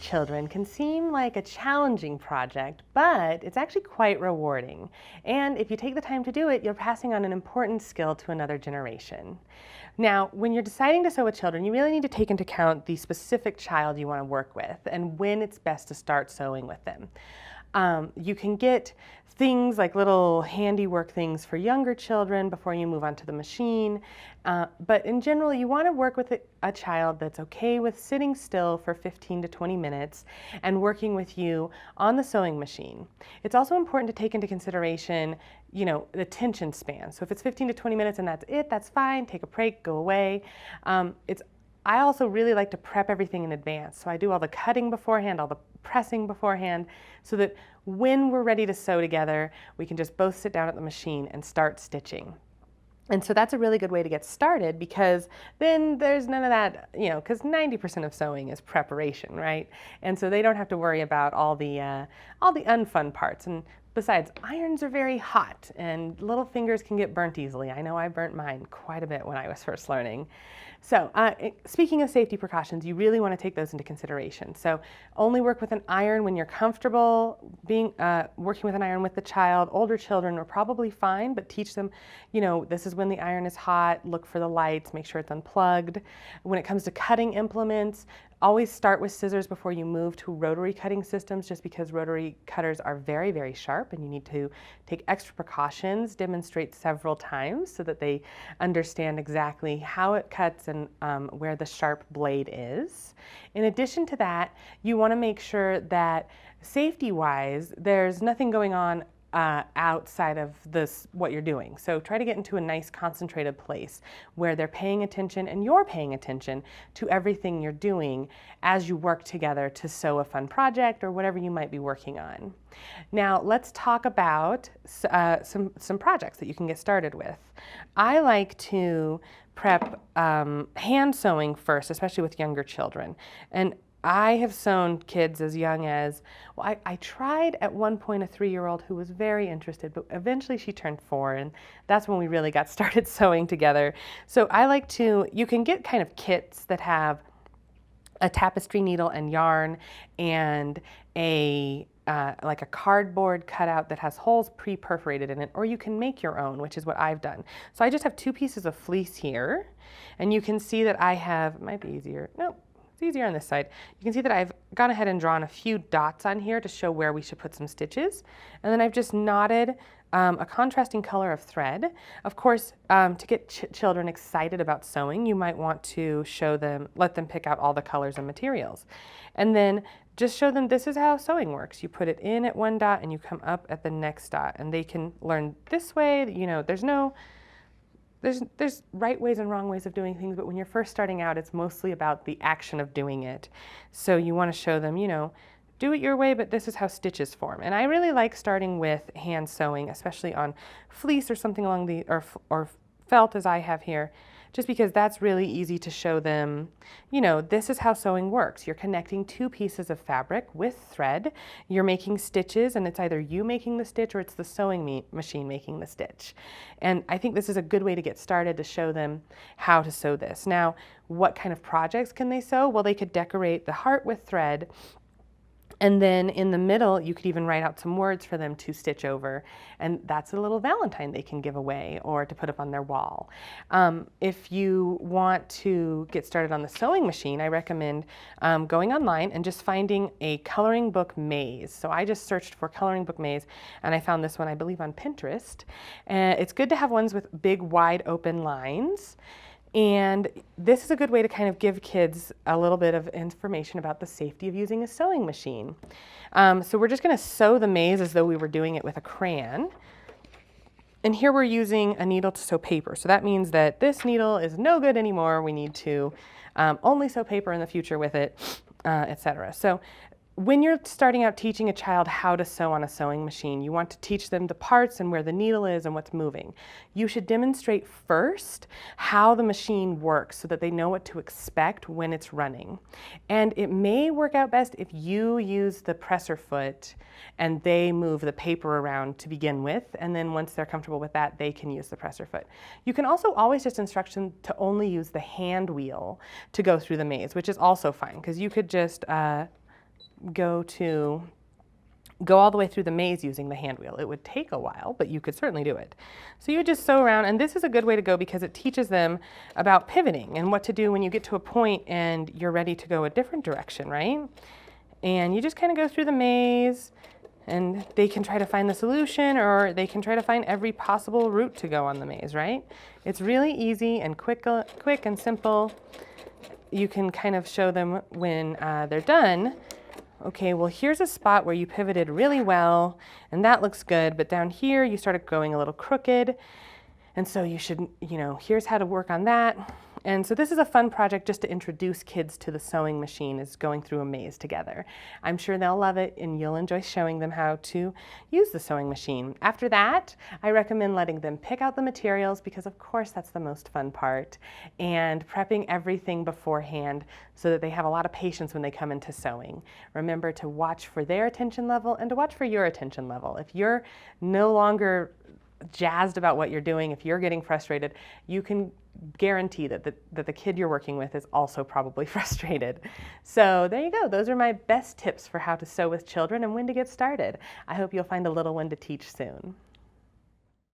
children can seem like a challenging project, but it's actually quite rewarding. And if you take the time to do it, you're passing on an important skill to another generation. Now, when you're deciding to sew with children, you really need to take into account the specific child you want to work with and when it's best to start sewing with them. You can get things like little handiwork things for younger children before you move on to the machine. But in general, you want to work with a child that's okay with sitting still for 15 to 20 minutes and working with you on the sewing machine. It's also important to take into consideration, the attention span. So if it's 15 to 20 minutes and that's it, that's fine. Take a break, go away. I also really like to prep everything in advance. So I do all the cutting beforehand, all the pressing beforehand, so that when we're ready to sew together, we can just both sit down at the machine and start stitching. And so that's a really good way to get started, because then there's none of that, because 90% of sewing is preparation, right? And so they don't have to worry about all the unfun parts. And besides, irons are very hot and little fingers can get burnt easily. I know I burnt mine quite a bit when I was first learning. So speaking of safety precautions, you really want to take those into consideration. So only work with an iron when you're comfortable working with an iron with the child. Older children are probably fine, but teach them, this is when the iron is hot, look for the lights, make sure it's unplugged. When it comes to cutting implements, always start with scissors before you move to rotary cutting systems, just because rotary cutters are very, very sharp and you need to take extra precautions, demonstrate several times so that they understand exactly how it cuts and where the sharp blade is. In addition to that, you want to make sure that safety-wise, there's nothing going on outside of what you're doing. So try to get into a nice concentrated place where they're paying attention and you're paying attention to everything you're doing as you work together to sew a fun project or whatever you might be working on. Now let's talk about some projects that you can get started with. I like to prep hand sewing first, especially with younger children. And I have sewn kids as young as, I tried at one point a 3-year-old who was very interested, but eventually she turned 4, and that's when we really got started sewing together. So you can get kind of kits that have a tapestry needle and yarn and like a cardboard cutout that has holes pre-perforated in it, or you can make your own, which is what I've done. So I just have 2 pieces of fleece here, and you can see that I have, it might be easier, nope. It's easier on this side. You can see that I've gone ahead and drawn a few dots on here to show where we should put some stitches. And then I've just knotted a contrasting color of thread. Of course, to get children excited about sewing, you might want to let them pick out all the colors and materials. And then just show them this is how sewing works. You put it in at one dot and you come up at the next dot. And they can learn this way, there's right ways and wrong ways of doing things, but when you're first starting out, it's mostly about the action of doing it. So you want to show them, do it your way, but this is how stitches form. And I really like starting with hand sewing, especially on fleece or something along or felt as I have here, just because that's really easy to show them, this is how sewing works. You're connecting 2 pieces of fabric with thread. You're making stitches, and it's either you making the stitch or it's the sewing machine making the stitch. And I think this is a good way to get started to show them how to sew this. Now, what kind of projects can they sew? Well, they could decorate the heart with thread. And then in the middle, you could even write out some words for them to stitch over. And that's a little Valentine they can give away or to put up on their wall. If you want to get started on the sewing machine, I recommend going online and just finding a coloring book maze. So I just searched for coloring book maze, and I found this one, I believe, on Pinterest. It's good to have ones with big, wide open lines. And this is a good way to kind of give kids a little bit of information about the safety of using a sewing machine. So we're just going to sew the maze as though we were doing it with a crayon. And here we're using a needle to sew paper. So that means that this needle is no good anymore. We need to only sew paper in the future with it, etc. So when you're starting out teaching a child how to sew on a sewing machine, you want to teach them the parts and where the needle is and what's moving. You should demonstrate first how the machine works so that they know what to expect when it's running. And it may work out best if you use the presser foot and they move the paper around to begin with, and then once they're comfortable with that, they can use the presser foot. You can also always just instruct them to only use the hand wheel to go through the maze, which is also fine, because you could just go all the way through the maze using the hand wheel. It would take a while, but you could certainly do it. So you would just sew around, and this is a good way to go because it teaches them about pivoting and what to do when you get to a point and you're ready to go a different direction, right? And you just kind of go through the maze, and they can try to find the solution, or they can try to find every possible route to go on the maze, right? It's really easy and quick and simple. You can kind of show them when they're done. Okay, well, here's a spot where you pivoted really well, and that looks good, but down here you started going a little crooked, and so you should, here's how to work on that. And so this is a fun project just to introduce kids to the sewing machine, is going through a maze together. I'm sure they'll love it, and you'll enjoy showing them how to use the sewing machine. After that, I recommend letting them pick out the materials, because of course that's the most fun part, and prepping everything beforehand so that they have a lot of patience when they come into sewing. Remember to watch for their attention level and to watch for your attention level. If you're no longer jazzed about what you're doing, if you're getting frustrated, you can guarantee that the kid you're working with is also probably frustrated. So there you go. Those are my best tips for how to sew with children and when to get started. I hope you'll find a little one to teach soon.